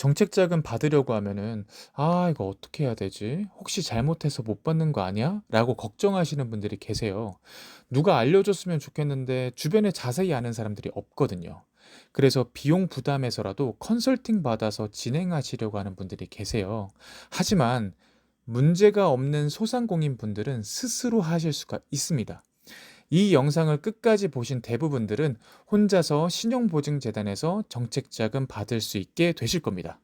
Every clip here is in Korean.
정책자금 받으려고 하면은 '아 이거 어떻게 해야 되지? 혹시 잘못해서 못 받는 거 아니야?' 라고 걱정하시는 분들이 계세요. 누가 알려줬으면 좋겠는데 주변에 자세히 아는 사람들이 없거든요. 그래서 비용 부담해서라도 컨설팅 받아서 진행하시려고 하는 분들이 계세요. 하지만 문제가 없는 소상공인 분들은 스스로 하실 수가 있습니다. 이 영상을 끝까지 보신 대부분들은 혼자서 신용보증재단에서 정책자금 받을 수 있게 되실 겁니다.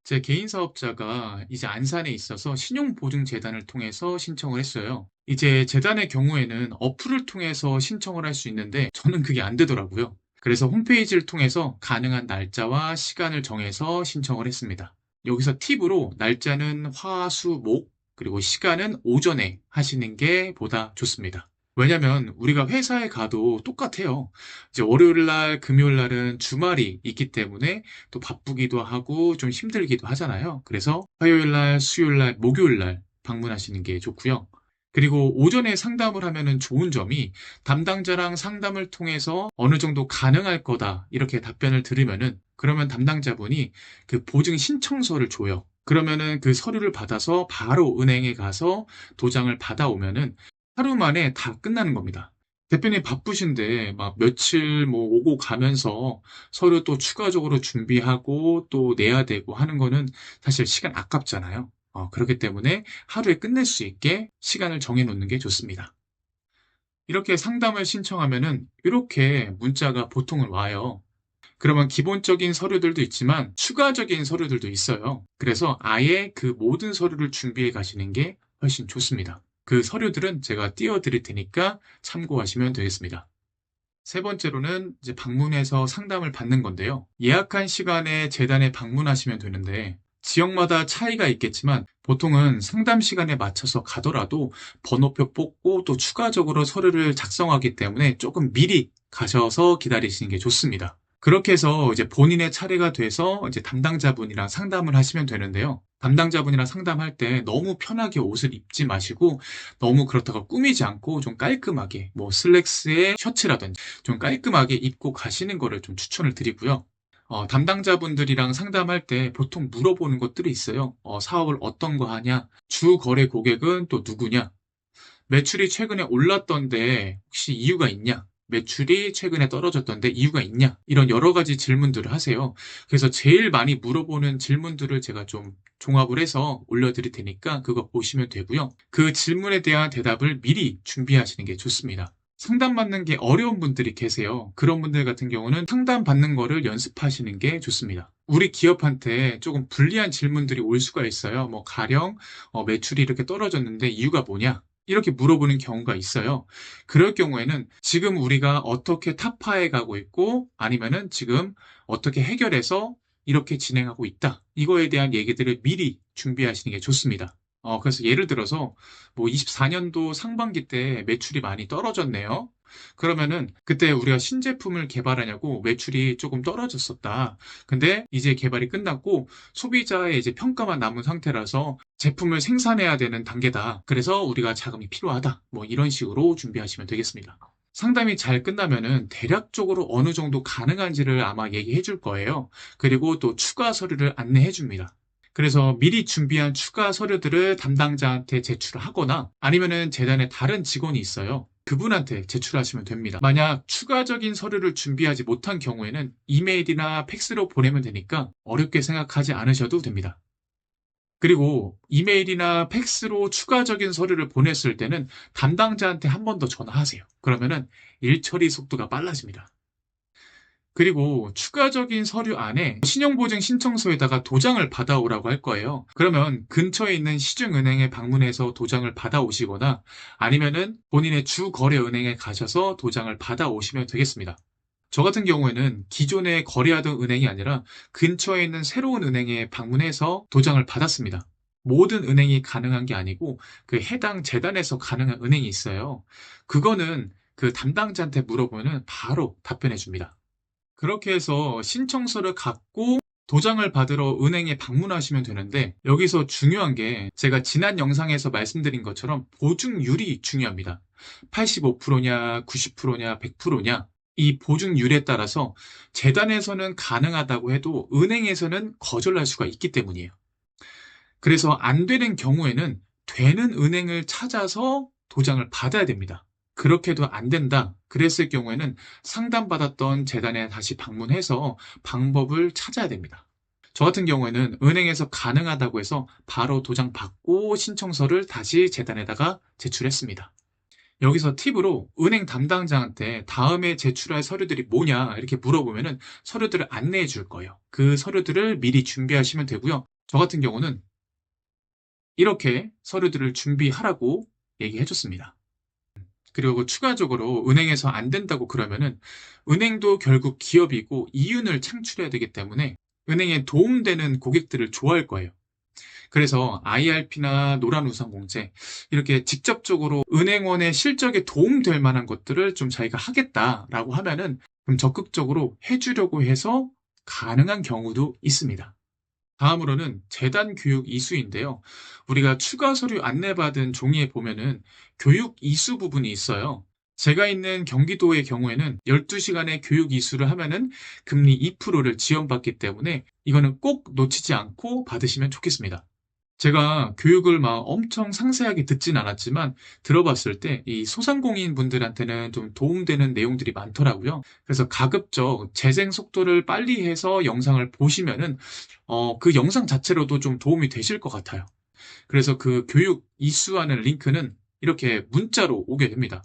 제 개인 사업자가 이제 안산에 있어서 신용보증재단을 통해서 신청을 했어요. 이제 재단의 경우에는 어플을 통해서 신청을 할 수 있는데 저는 그게 안 되더라고요. 그래서 홈페이지를 통해서 가능한 날짜와 시간을 정해서 신청을 했습니다. 여기서 팁으로 날짜는 화, 수, 목, 그리고 시간은 오전에 하시는 게 보다 좋습니다. 왜냐면 우리가 회사에 가도 똑같아요. 이제 월요일 날, 금요일 날은 주말이 있기 때문에 또 바쁘기도 하고 좀 힘들기도 하잖아요. 그래서 화요일 날, 수요일 날, 목요일 날 방문하시는 게 좋고요. 그리고 오전에 상담을 하면은 좋은 점이 담당자랑 상담을 통해서 어느 정도 가능할 거다 이렇게 답변을 들으면은 그러면 담당자분이 그 보증 신청서를 줘요. 그러면은 그 서류를 받아서 바로 은행에 가서 도장을 받아오면은 하루 만에 다 끝나는 겁니다. 대표님 바쁘신데 막 며칠 뭐 오고 가면서 서류 또 추가적으로 준비하고 또 내야 되고 하는 거는 사실 시간 아깝잖아요. 그렇기 때문에 하루에 끝낼 수 있게 시간을 정해 놓는 게 좋습니다. 이렇게 상담을 신청하면은 이렇게 문자가 보통은 와요. 그러면 기본적인 서류들도 있지만 추가적인 서류들도 있어요. 그래서 아예 그 모든 서류를 준비해 가시는 게 훨씬 좋습니다. 그 서류들은 제가 띄워 드릴 테니까 참고하시면 되겠습니다. 세 번째로는 이제 방문해서 상담을 받는 건데요. 예약한 시간에 재단에 방문하시면 되는데 지역마다 차이가 있겠지만 보통은 상담 시간에 맞춰서 가더라도 번호표 뽑고 또 추가적으로 서류를 작성하기 때문에 조금 미리 가셔서 기다리시는 게 좋습니다. 그렇게 해서 이제 본인의 차례가 돼서 이제 담당자분이랑 상담을 하시면 되는데요. 담당자분이랑 상담할 때 너무 편하게 옷을 입지 마시고 너무 그렇다고 꾸미지 않고 좀 깔끔하게 뭐 슬랙스에 셔츠라든지 좀 깔끔하게 입고 가시는 거를 좀 추천을 드리고요. 담당자분들이랑 상담할 때 보통 물어보는 것들이 있어요. 사업을 어떤 거 하냐? 주 거래 고객은 또 누구냐? 매출이 최근에 올랐던데 혹시 이유가 있냐? 매출이 최근에 떨어졌던데 이유가 있냐? 이런 여러 가지 질문들을 하세요. 그래서 제일 많이 물어보는 질문들을 제가 좀 종합을 해서 올려드릴 테니까 그거 보시면 되고요. 그 질문에 대한 대답을 미리 준비하시는 게 좋습니다. 상담받는 게 어려운 분들이 계세요. 그런 분들 같은 경우는 상담받는 거를 연습하시는 게 좋습니다. 우리 기업한테 조금 불리한 질문들이 올 수가 있어요. 뭐 가령 매출이 이렇게 떨어졌는데 이유가 뭐냐? 이렇게 물어보는 경우가 있어요. 그럴 경우에는 지금 우리가 어떻게 타파해 가고 있고 아니면은 지금 어떻게 해결해서 이렇게 진행하고 있다. 이거에 대한 얘기들을 미리 준비하시는 게 좋습니다. 그래서 예를 들어서 뭐 24년도 상반기 때 매출이 많이 떨어졌네요. 그러면은 그때 우리가 신제품을 개발하냐고 매출이 조금 떨어졌었다. 근데 이제 개발이 끝났고 소비자의 이제 평가만 남은 상태라서 제품을 생산해야 되는 단계다. 그래서 우리가 자금이 필요하다. 뭐 이런 식으로 준비하시면 되겠습니다. 상담이 잘 끝나면은 대략적으로 어느 정도 가능한지를 아마 얘기해 줄 거예요. 그리고 또 추가 서류를 안내해 줍니다. 그래서 미리 준비한 추가 서류들을 담당자한테 제출을 하거나 아니면은 재단에 다른 직원이 있어요. 그분한테 제출하시면 됩니다. 만약 추가적인 서류를 준비하지 못한 경우에는 이메일이나 팩스로 보내면 되니까 어렵게 생각하지 않으셔도 됩니다. 그리고 이메일이나 팩스로 추가적인 서류를 보냈을 때는 담당자한테 한 번 더 전화하세요. 그러면은 일 처리 속도가 빨라집니다. 그리고 추가적인 서류 안에 신용보증 신청서에다가 도장을 받아오라고 할 거예요. 그러면 근처에 있는 시중은행에 방문해서 도장을 받아오시거나 아니면은 본인의 주거래은행에 가셔서 도장을 받아오시면 되겠습니다. 저 같은 경우에는 기존에 거래하던 은행이 아니라 근처에 있는 새로운 은행에 방문해서 도장을 받았습니다. 모든 은행이 가능한 게 아니고 그 해당 재단에서 가능한 은행이 있어요. 그거는 그 담당자한테 물어보면 바로 답변해 줍니다. 그렇게 해서 신청서를 갖고 도장을 받으러 은행에 방문하시면 되는데 여기서 중요한 게 제가 지난 영상에서 말씀드린 것처럼 보증률이 중요합니다. 85%냐, 90%냐, 100%냐 이 보증률에 따라서 재단에서는 가능하다고 해도 은행에서는 거절할 수가 있기 때문이에요. 그래서 안 되는 경우에는 되는 은행을 찾아서 도장을 받아야 됩니다. 그렇게도 안 된다. 그랬을 경우에는 상담받았던 재단에 다시 방문해서 방법을 찾아야 됩니다. 저 같은 경우에는 은행에서 가능하다고 해서 바로 도장 받고 신청서를 다시 재단에다가 제출했습니다. 여기서 팁으로 은행 담당자한테 다음에 제출할 서류들이 뭐냐 이렇게 물어보면은 서류들을 안내해 줄 거예요. 그 서류들을 미리 준비하시면 되고요. 저 같은 경우는 이렇게 서류들을 준비하라고 얘기해 줬습니다. 그리고 추가적으로 은행에서 안 된다고 그러면은 은행도 결국 기업이고 이윤을 창출해야 되기 때문에 은행에 도움되는 고객들을 좋아할 거예요. 그래서 IRP나 노란우산공제 이렇게 직접적으로 은행원의 실적에 도움될 만한 것들을 좀 자기가 하겠다라고 하면은 좀 적극적으로 해주려고 해서 가능한 경우도 있습니다. 다음으로는 재단 교육 이수인데요. 우리가 추가 서류 안내받은 종이에 보면은 교육 이수 부분이 있어요. 제가 있는 경기도의 경우에는 12시간의 교육 이수를 하면은 금리 2%를 지원받기 때문에 이거는 꼭 놓치지 않고 받으시면 좋겠습니다. 제가 교육을 막 엄청 상세하게 듣진 않았지만 들어봤을 때 이 소상공인 분들한테는 좀 도움되는 내용들이 많더라고요. 그래서 가급적 재생 속도를 빨리 해서 영상을 보시면은 그 영상 자체로도 좀 도움이 되실 것 같아요. 그래서 그 교육 이수하는 링크는 이렇게 문자로 오게 됩니다.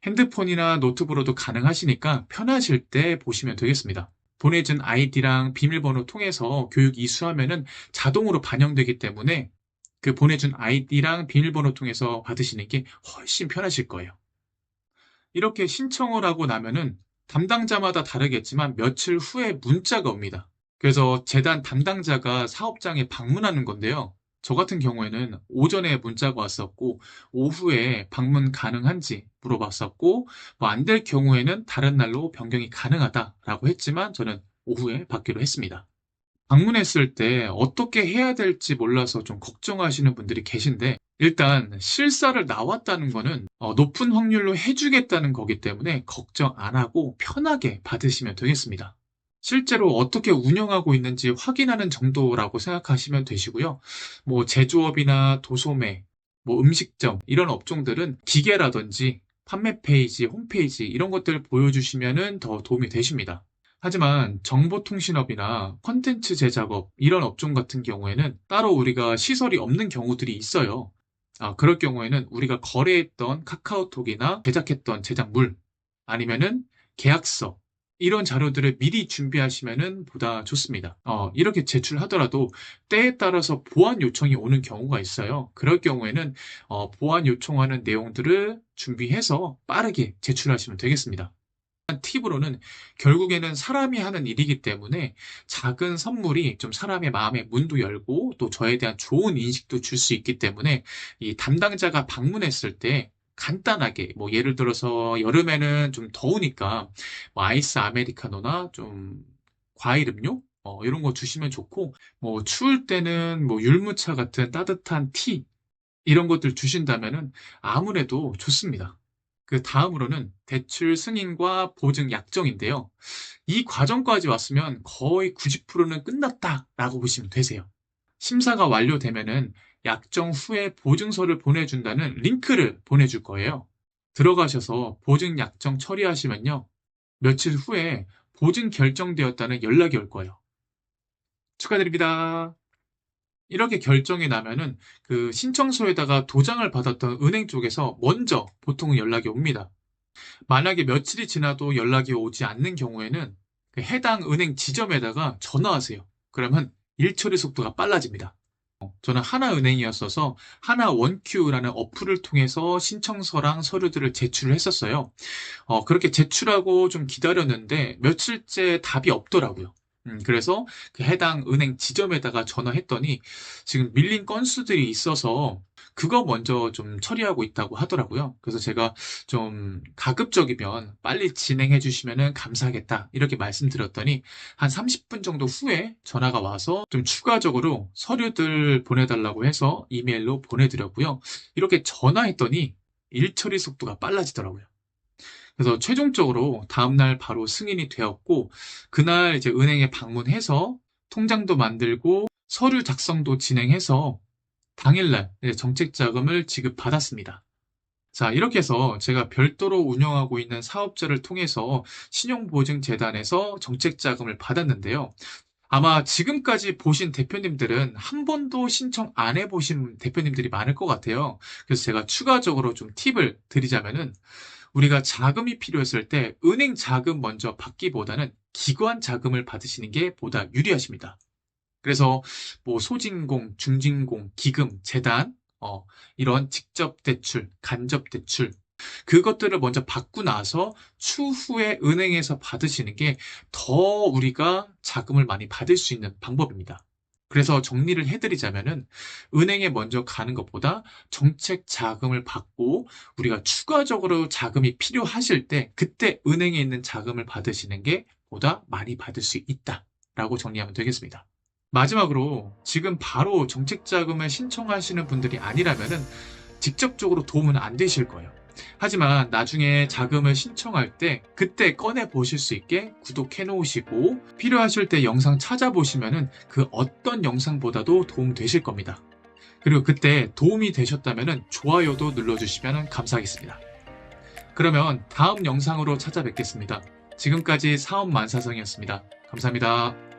핸드폰이나 노트북으로도 가능하시니까 편하실 때 보시면 되겠습니다. 보내준 아이디랑 비밀번호 통해서 교육 이수하면은 자동으로 반영되기 때문에 그 보내준 아이디랑 비밀번호 통해서 받으시는 게 훨씬 편하실 거예요. 이렇게 신청을 하고 나면은 담당자마다 다르겠지만 며칠 후에 문자가 옵니다. 그래서 재단 담당자가 사업장에 방문하는 건데요. 저 같은 경우에는 오전에 문자가 왔었고 오후에 방문 가능한지 물어봤었고 뭐 안 될 경우에는 다른 날로 변경이 가능하다라고 했지만 저는 오후에 받기로 했습니다. 방문했을 때 어떻게 해야 될지 몰라서 좀 걱정하시는 분들이 계신데 일단 실사를 나왔다는 거는 높은 확률로 해주겠다는 거기 때문에 걱정 안 하고 편하게 받으시면 되겠습니다. 실제로 어떻게 운영하고 있는지 확인하는 정도라고 생각하시면 되시고요. 뭐 제조업이나 도소매, 뭐 음식점 이런 업종들은 기계라든지 판매 페이지, 홈페이지 이런 것들을 보여주시면 더 도움이 되십니다. 하지만 정보통신업이나 콘텐츠 제작업 이런 업종 같은 경우에는 따로 우리가 시설이 없는 경우들이 있어요. 그럴 경우에는 우리가 거래했던 카카오톡이나 제작했던 제작물 아니면은 계약서 이런 자료들을 미리 준비하시면은 보다 좋습니다. 이렇게 제출하더라도 때에 따라서 보완 요청이 오는 경우가 있어요. 그럴 경우에는 보완 요청하는 내용들을 준비해서 빠르게 제출하시면 되겠습니다. 팁으로는 결국에는 사람이 하는 일이기 때문에 작은 선물이 좀 사람의 마음의 문도 열고 또 저에 대한 좋은 인식도 줄 수 있기 때문에 이 담당자가 방문했을 때 간단하게 뭐 예를 들어서 여름에는 좀 더우니까 뭐 아이스 아메리카노나 좀 과일 음료 이런 거 주시면 좋고 뭐 추울 때는 뭐 율무차 같은 따뜻한 티 이런 것들 주신다면은 아무래도 좋습니다. 그 다음으로는 대출 승인과 보증 약정인데요. 이 과정까지 왔으면 거의 90%는 끝났다라고 보시면 되세요. 심사가 완료되면은 약정 후에 보증서를 보내준다는 링크를 보내줄 거예요. 들어가셔서 보증 약정 처리하시면요. 며칠 후에 보증 결정되었다는 연락이 올 거예요. 축하드립니다. 이렇게 결정이 나면은 그 신청서에다가 도장을 받았던 은행 쪽에서 먼저 보통은 연락이 옵니다. 만약에 며칠이 지나도 연락이 오지 않는 경우에는 그 해당 은행 지점에다가 전화하세요. 그러면 일 처리 속도가 빨라집니다. 저는 하나은행이었어서 하나원큐라는 어플을 통해서 신청서랑 서류들을 제출을 했었어요. 그렇게 제출하고 좀 기다렸는데 며칠째 답이 없더라고요. 그래서 그 해당 은행 지점에다가 전화했더니 지금 밀린 건수들이 있어서 그거 먼저 좀 처리하고 있다고 하더라고요. 그래서 제가 좀 가급적이면 빨리 진행해 주시면 감사하겠다 이렇게 말씀드렸더니 한 30분 정도 후에 전화가 와서 좀 추가적으로 서류들 보내달라고 해서 이메일로 보내드렸고요. 이렇게 전화했더니 일 처리 속도가 빨라지더라고요. 그래서 최종적으로 다음날 바로 승인이 되었고, 그날 이제 은행에 방문해서 통장도 만들고 서류 작성도 진행해서 당일날 정책 자금을 지급받았습니다. 자, 이렇게 해서 제가 별도로 운영하고 있는 사업자를 통해서 신용보증재단에서 정책 자금을 받았는데요. 아마 지금까지 보신 대표님들은 한 번도 신청 안 해보신 대표님들이 많을 것 같아요. 그래서 제가 추가적으로 좀 팁을 드리자면은, 우리가 자금이 필요했을 때 은행 자금 먼저 받기보다는 기관 자금을 받으시는 게 보다 유리하십니다. 그래서 뭐 소진공, 중진공, 기금, 재단, 이런 직접 대출, 간접 대출, 그것들을 먼저 받고 나서 추후에 은행에서 받으시는 게 더 우리가 자금을 많이 받을 수 있는 방법입니다. 그래서 정리를 해드리자면은, 은행에 먼저 가는 것보다 정책 자금을 받고 우리가 추가적으로 자금이 필요하실 때 그때 은행에 있는 자금을 받으시는 게 보다 많이 받을 수 있다라고 정리하면 되겠습니다. 마지막으로, 지금 바로 정책 자금을 신청하시는 분들이 아니라면은 직접적으로 도움은 안 되실 거예요. 하지만 나중에 자금을 신청할 때 그때 꺼내 보실 수 있게 구독해 놓으시고, 필요하실 때 영상 찾아보시면은 그 어떤 영상보다도 도움 되실 겁니다. 그리고 그때 도움이 되셨다면은 좋아요도 눌러주시면 감사하겠습니다. 그러면 다음 영상으로 찾아뵙겠습니다. 지금까지 사업만사성이었습니다. 감사합니다.